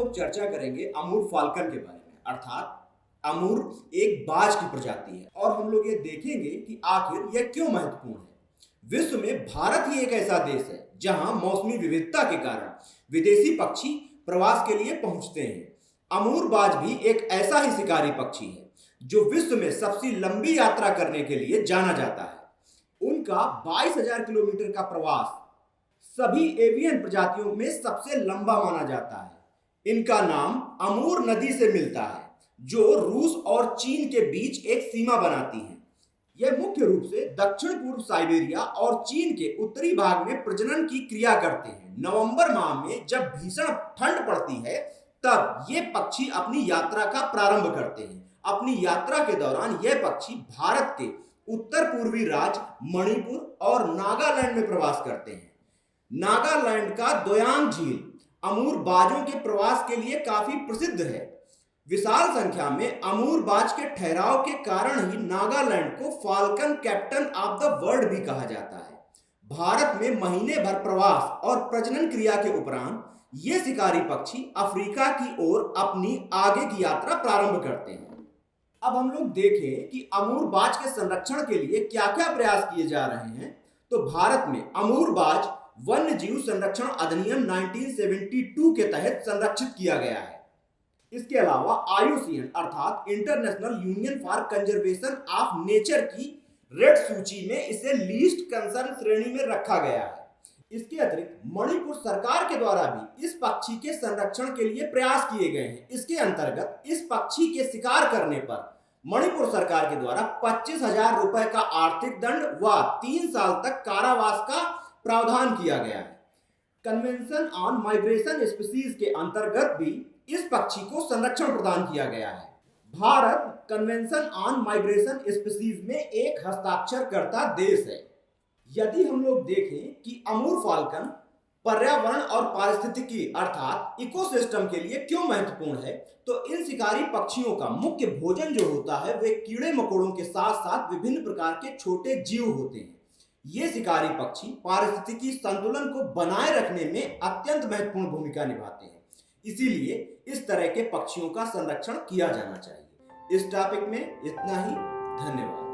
लोग चर्चा करेंगे अमूर फाल्कन के बारे में। अर्थात अमूर एक बाज की प्रजाति है और हम लोग ये देखेंगे कि आखिर यह क्यों महत्वपूर्ण है। विश्व में भारत ही एक ऐसा देश है जहां मौसमी विविधता के कारण विदेशी पक्षी प्रवास के लिए पहुंचते हैं। अमूर बाज भी एक ऐसा ही शिकारी पक्षी है जो विश्व में सबसे लंबी यात्रा करने के लिए जाना जाता है। उनका 22,000 किलोमीटर का प्रवास सभी एवियन प्रजातियों में सबसे लंबा माना जाता है। इनका नाम अमूर नदी से मिलता है जो रूस और चीन के बीच एक सीमा बनाती है। यह मुख्य रूप से दक्षिण पूर्व साइबेरिया और चीन के उत्तरी भाग में प्रजनन की क्रिया करते हैं। नवंबर माह में जब भीषण ठंड पड़ती है तब ये पक्षी अपनी यात्रा का प्रारंभ करते हैं। अपनी यात्रा के दौरान यह पक्षी भारत के उत्तर पूर्वी राज्य मणिपुर और नागालैंड में प्रवास करते हैं। नागालैंड का दोयांग झील अमूर बाजों के प्रवास के लिए काफी प्रसिद्ध है। विशाल संख्या में अमूर बाज के ठहराव के कारण ही नागालैंड को falcon capital of the world भी कहा जाता है। भारत में महीने भर प्रवास और प्रजनन क्रिया के उपरांत ये शिकारी पक्षी अफ्रीका की ओर अपनी आगे की यात्रा प्रारंभ करते हैं। अब हम लोग देखें कि अमूर बाज के संरक्षण के लिए क्या क्या प्रयास किए जा रहे हैं। तो भारत में अमूर बाज वन्य जीव संरक्षण अधिनियम 1972 के तहत संरक्षित किया गया है। इसके अलावा IUCN अर्थात international union for conservation of nature की रेड सूची में इसे लीस्ट कंसर्न श्रेणी में रखा गया है। इसके अतिरिक्त मणिपुर सरकार के द्वारा भी इस पक्षी के संरक्षण के लिए प्रयास किए गए हैं। इसके अंतर्गत इस पक्षी के शिकार करने पर मणिपुर सरकार के द्वारा 25,000 रुपए का आर्थिक दंड व 3 साल तक कारावास का प्रावधान किया गया है। कन्वेंशन ऑन माइग्रेशन स्पीसीज के अंतर्गत भी इस पक्षी को संरक्षण प्रदान किया गया है। Bharat convention on migration species में एक हस्ताक्षरकर्ता देश है। यदि हम लोग देखें कि अमूर फाल्कन पर्यावरण और पारिस्थितिकी अर्थात इकोसिस्टम के लिए क्यों महत्वपूर्ण है, तो इन शिकारी पक्षियों का मुख्य भोजन जो होता है वे कीड़े मकोड़ों के साथ साथ विभिन्न प्रकार के छोटे जीव होते हैं। ये शिकारी पक्षी पारिस्थितिकी संतुलन को बनाए रखने में अत्यंत महत्वपूर्ण भूमिका निभाते हैं। इसीलिए इस तरह के पक्षियों का संरक्षण किया जाना चाहिए। इस टॉपिक में इतना ही। धन्यवाद।